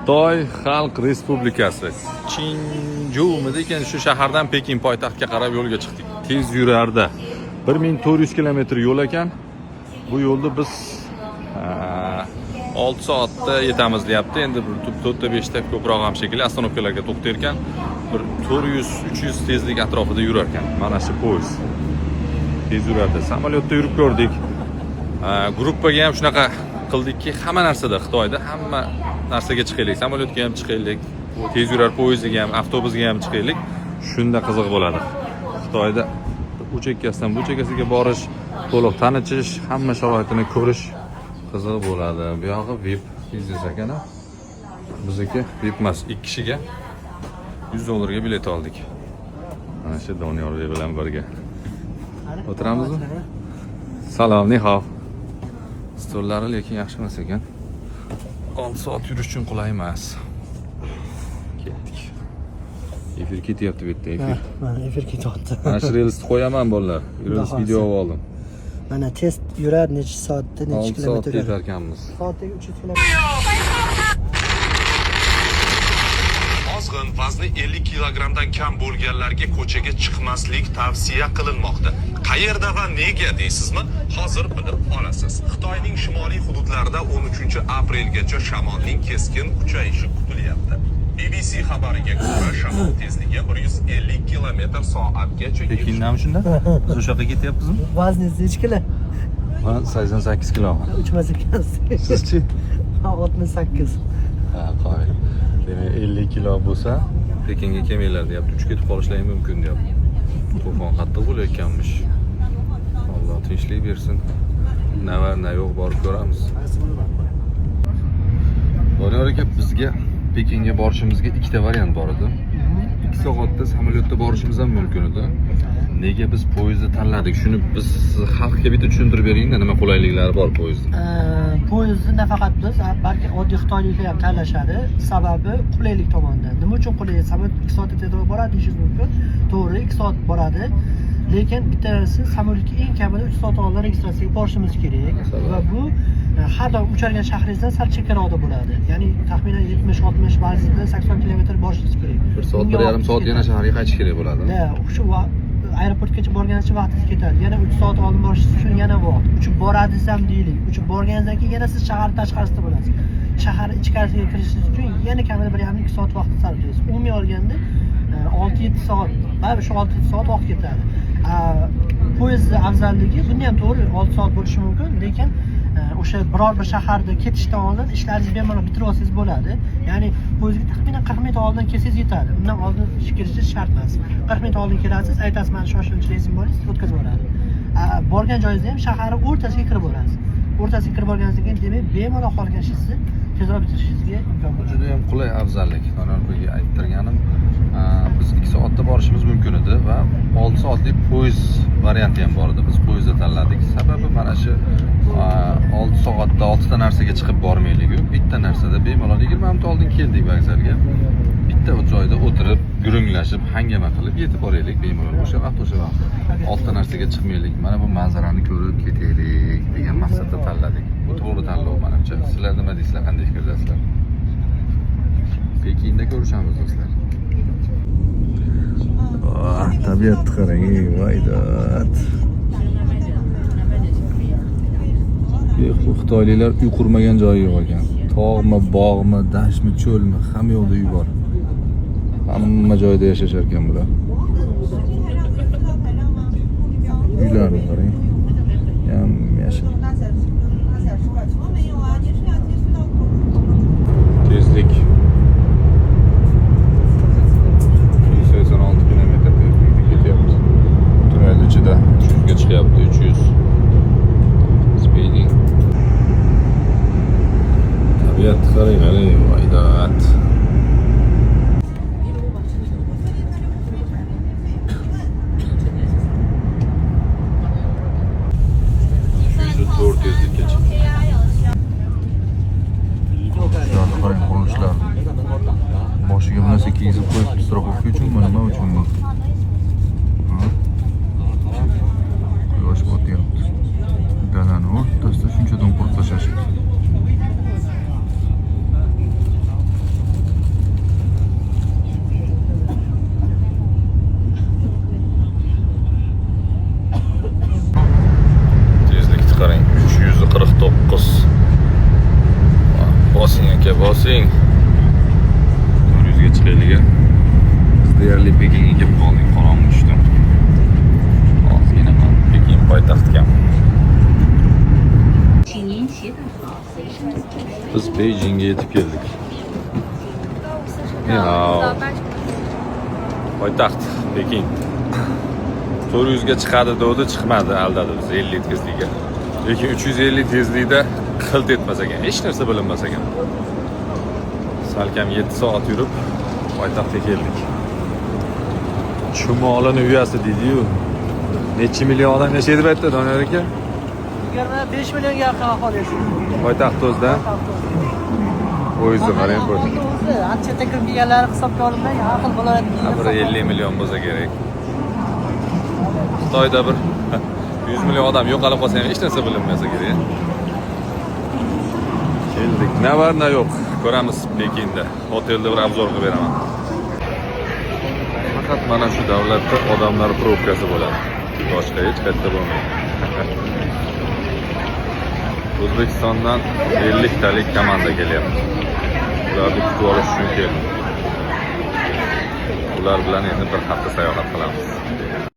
Xitoy Xalq Respublikasi Chinjumida ekan, shu shahardan Pekin poytaxtga qarab yo'lga chiqdik. Tez yurarda 1400 kilometr yo'l ekan. Bu yo'lda biz 6 soatda yetamiz deyapti. Endi 4-5 ta ko'proq ham shekilli ostanovkalarga to'xtar ekan. Bir 400-300 tezlik atrofida yurar ekan. Mana shu poyezd. Tez yurarda samolyotda yurib ko'rdik. Gruppaga ham shunaqa qildikki, hamma narsada Xitoyda hamma narsaga chiqaylik, samolyotga ham chiqaylik, tez yurar poyezdiga ham, avtobusga ham chiqaylik. Shunda qiziq bo'ladi. Xitoyda u chekkasidan bu chekkasiga borish, to'liq tanichish, hamma sharoitini ko'rish qiziq bo'ladi. Bu yog'i VIP biznes ekan. Bizniki VIP emas, 2 kishiga $100 ga bilet oldik. Mana shu Doniyor bilan birga o'tiramizmi? Salom, ni hao. Stollari lekin yaxshi emas ekan. 6 soat yurish uchun qulay emas. Ketdik. Efir ketyapti bu yerda, efir. Mana efir ketyapti. Mana shu relsni qo'yaman bolalar. Rels video oldim. Mana test yurar necha soatda, necha kilometr yurar. 6 soat ketarkanmiz. Soatiga 300 kilometr. Ozg'in vazni 50 kilogramdan kam bo'lganlarga ko'chaga chiqmaslik tavsiya qilinmoqda. Qayerda va nega deysizmi? Hozir bilib olasiz. Xitoyning shimoliy hududlarida 13-aprelgacha shamolning keskin kuchayishi kutilyapti. BBC xabariga ko'ra, shamol tezligi 150 km/soatgacha. Pekindan shunda? Biz o'sha yoqqa ketyapmizmi? Vazningiz necha kilo? Men 88 kilo. Uchmas ekansiz. Sizchi? 68. Ha, qo'y. Demak 50 kilo bo'lsa, Pekinga kelmanglar deyapti. Uch ketib qolishlari mumkin deyapti. To'fon qattiq bo'layotganmish. Alloh tinchlik bersin. Navar na yo'q borib ko'ramiz. Doniyor aka, bizga Pekinga borishimizga ikkita variant bor edi. 2 soatda samolyotda borishimiz ham mumkin edi. Nega biz poyezdni tanladik? Shuni biz xalqqa bitta tushuntirib bering-da, nima qulayliklari bor poyezdning. Poyezdni nafaqat biz, balki oddiy xitoyliklar ham tanlashadi. Sababi qulaylik tomonidan. Nima uchun qulay? Samolyot 2 soatda tezroq boradi deyishingiz mumkin. To'g'ri, 2 soat boradi. Lekin bitta narsa, samolyotga eng kamida 3 soat oldin registratsiyaga borishimiz kerak va bu har doim uchargan shahringizdan sal chekkaroqda bo'ladi. Ya'ni taxminan 70-60, ba'zida 80 kilometr borishingiz kerak. 1 soat 1,5 soat yana shaharga qaytish kerak bo'ladi. Shu aeroportgacha borganingizcha vaqtingiz ketadi. Yana 3 soat oldin borishingiz uchun yana vaqt. Uchib borasiz ham deylik. Uchib borganingizdan keyin yana siz shahar tashqarisida bo'lasiz. Shahar ichkarisiga kirishingiz uchun yana kamida 1,5-2 soat vaqt sarflaysiz. Umumiy olganda 6-7 soat, baribir shu 6-7 soat vaqt ketadi. Poyezdni afzalligi bunda ham to'g'ri 6 soat bo'lishi mumkin, lekin o'sha biror bir shaharda ketishdan oldin ishlaringizni bemalol bitirib olsangiz bo'ladi. Ya'ni poyezdga taxminan 40 minut oldin kelsangiz yetadi. Undan oldin kirishingiz shart emas. 40 minut oldin kelasiz, aytasiz, "Men shoshilinch reysim bor, siz o'tkazib yuboradi." Borgan joyingizda ham shaharning o'rtasiga kirib borasiz. O'rtasiga kirib borganingizdan keyin demak bemalol qolgan ishingizni tezroq bitirishingizga imkon bo'ladi. Juda ham qulay afzallik. Doniyor ayttirganim, biz 2 soatda borishimiz mumkin edi va 6 soatlik poyezd varianti ham bor edi. Biz poyezdni tanladik. Sababi mana shu 6 soatda 6 ta narsaga chiqib bormaylik-ku. Bitta narsada bemalol 20 minut oldin keldik vokzalga. Bitta joyda o'tirib, gurunglashib, hangama qilib yetib boraylik bemalol. O'sha vaqt 6 ta narsaga chiqmaylik. Mana bu manzarani ko'rib ketaylik degan maqsadda tanladik. Bu to'g'ri tanlov menimcha. Sizlar nima deysizlar, qanday fikrdasizlar? Pekinda ko'rishamiz do'stlar. Tabiatni qarang, voydat. Bu xitoyliklar uy qurmagan joyi yo'q ekan. Tog'mi, bog'mi, dashtmi, cho'lmi, hamma yoqda uy bor. Hamma joyda yashashar ekan bular. Uylarni qarang. Yam-yashil. Tezlik 186 km/h ketyapti. Tunnel ichida 300 ga chiqyapti, 300. Speeding. Tabiat qarang, voydat. Tezlikka chiqdi. Ularni qarang, qurilishlar. Boshiga bir narsa kiygizib qo'yibdi, страховка uchunmi, nima uchunmi? Quyosh botyapti. Dalani o'rtasida shunchadan qurib tashlashibdi. yetib keldik. Ya. Poytaxt Pekin. 400 ga chiqadi degdi, chiqmadi, aldadi biz 50 tezlikka. Lekin 350 tezlikda qilt etmas ekan, hech narsa bilinmas ekan. Salkam 7 soat yurib poytaxtga keldik. Chumolini uyasi deydi-yu. Necha million odam yashaydi bu yerda, Doniyor aka? 25 millionga yaqin aholi yashaydi. Poytaxt o'zida. Poyezdni qarang bu. Chetdan kirib kelganlar hisobga olinmay, har xil viloyatga 50 million bo'lsa kerak. Xitoyda bir 100 million odam yo'qolib qolsa ham hech narsa bilinmasa kerak. Keldik. Na bor, na yo'q. Ko'ramiz Pekinda. Hotelda bir obzor qilib beraman. Faqat mana shu davlatda odamlar probkasi bo'ladi. Boshqa hech qayerda bo'lmaydi. O'zbekistondan 50 talik komanda kelyapti. Ularni kutib olish uchun keldim. Ular bilan endi bir hafta sayohat qilamiz.